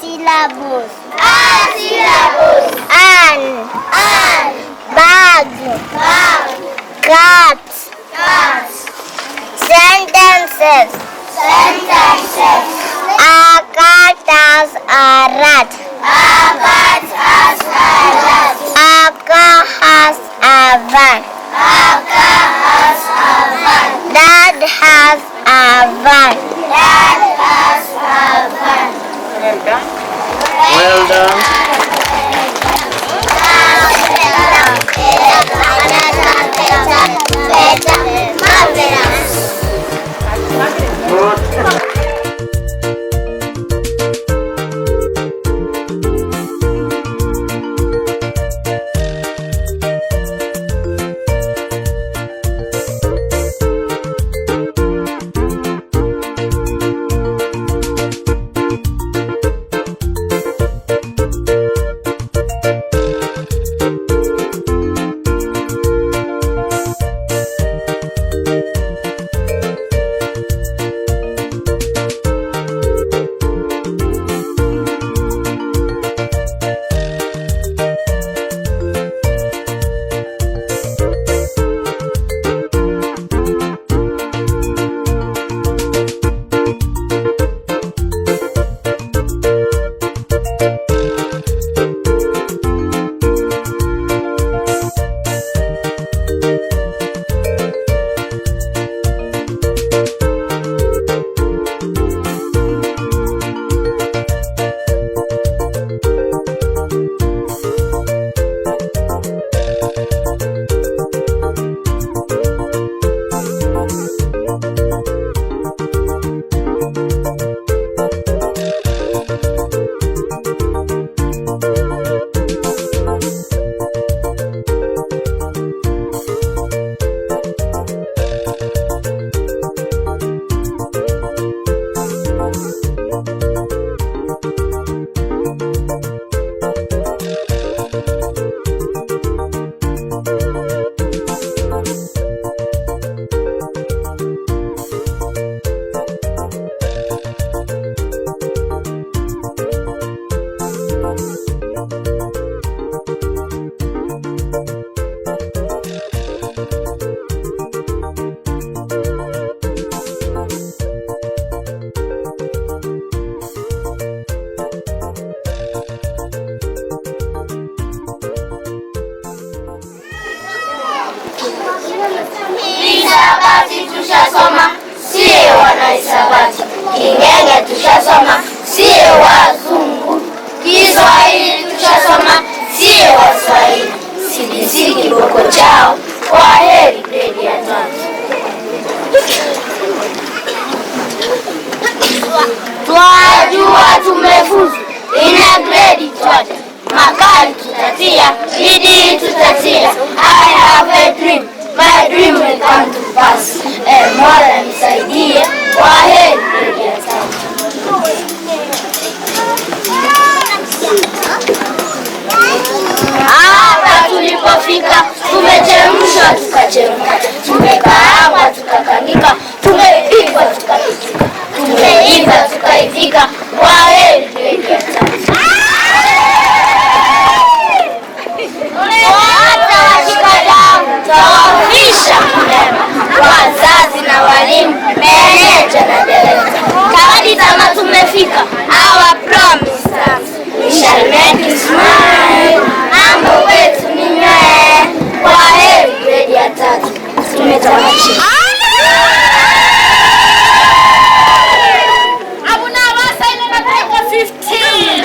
syllabus. An. Bag. Cat. Sentences. A cat has a rat. A car has a van. Dad has a van. Well done. Good. Hisabati tushasoma, sie wanahisabati. Kingenge tushasoma, sie wazungu. Kiswahili tushasoma, sie Waswahili. CBC kiboko chao, kwaheri gredi ya 3. Twajua tumefuzu, ina gredi twata. Makali tutatia, bidii tutatia. I have a dream, my dream will come to pass. Mola nisaidie, kwaheri gredi ya 3. Hapa tulipofika, tumechemshwa tukachemka, tumekaangwa tukakanika, tumepikwa tukapikika, tumeiva tukaivika, kwaheri gredi ya 3. Hata washikadau tawafisha kulema, wazazi na walimu, meneja na dereva. Kawadi tama tumefika, our promise stands. We shall make you smile, mambo wetu ni nywee, kwaheri gredi ya 3. Tumetamatisha. Abuna wasa ile nataka 15.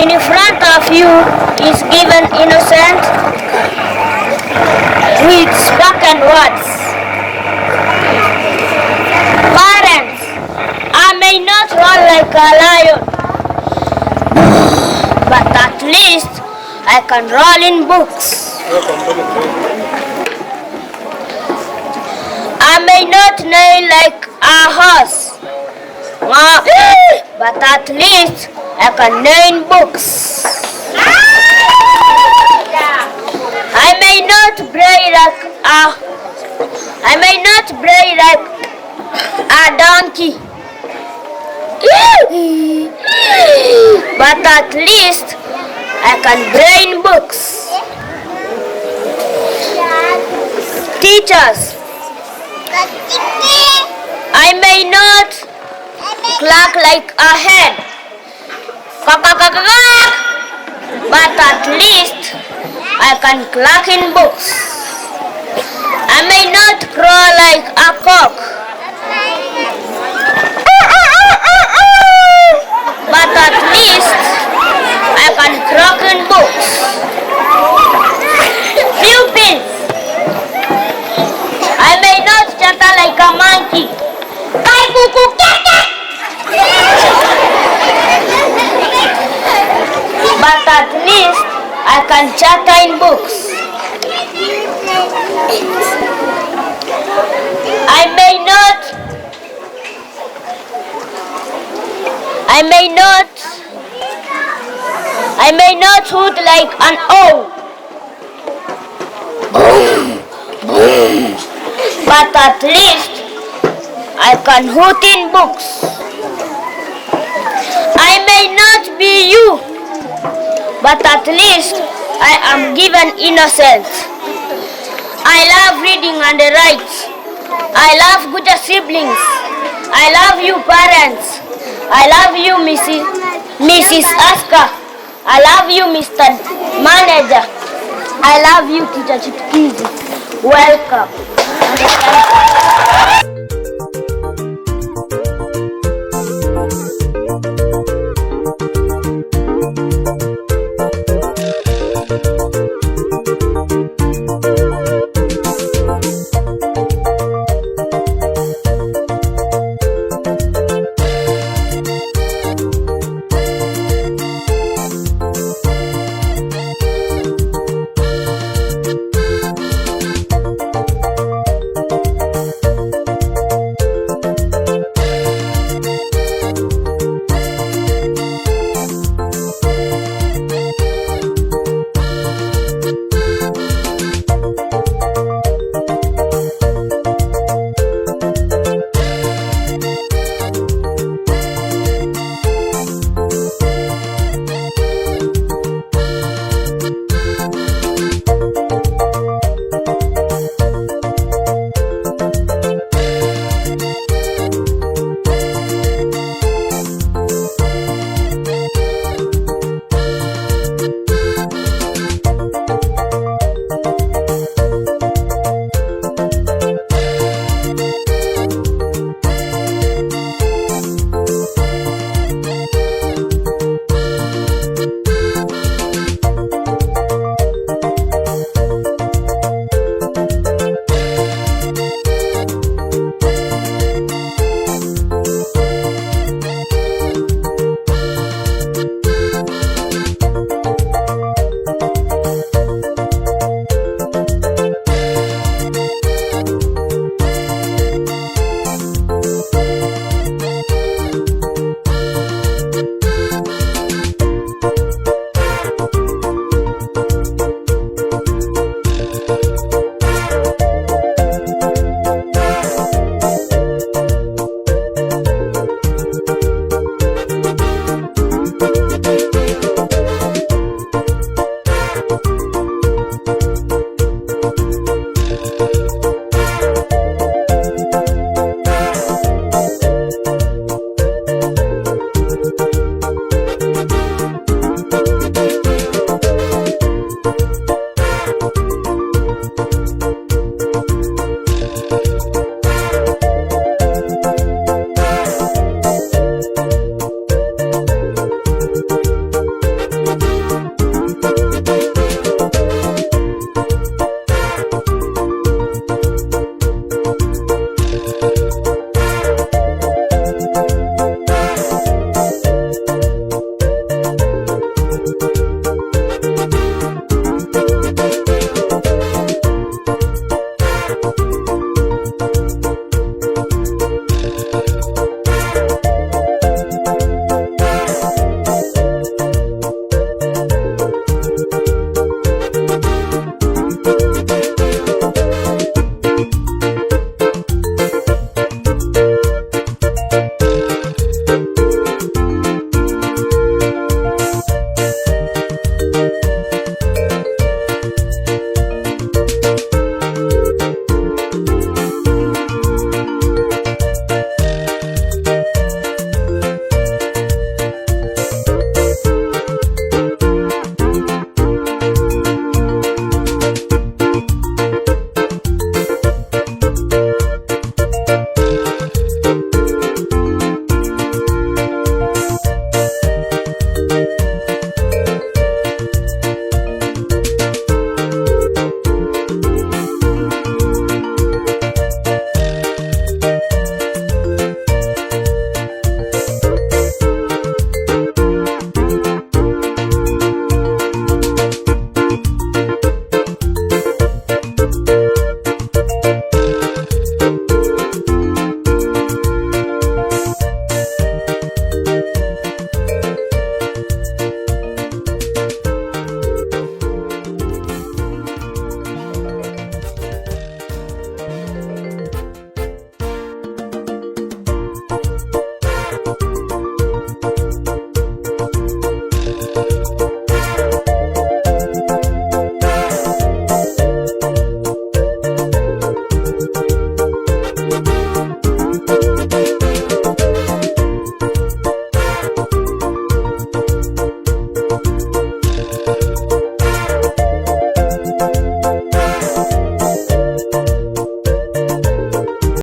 In front of you is given innocent with spoken words. Parents, I may not run like a lion, but at least I can roll in books. I may not neigh like a horse, but at least I can neigh in books. I may not bray like a donkey, but at least I can bray in books. Teachers, I may not clack like a hen, but at least I can clack in books. I may not crow like a cock, but at least I can croak in books. Pupils, I may not chatter like a monkey, but at least I can chatter in books. I may not hoot like an owl, but at least I can hoot in books. I may not be you, but at least I am given innocence. I love reading and write. I love Gucha siblings. I love you parents. I love you Mrs. Aska. I love you Mr. Manager. I love you Teacher Kisii. Welcome.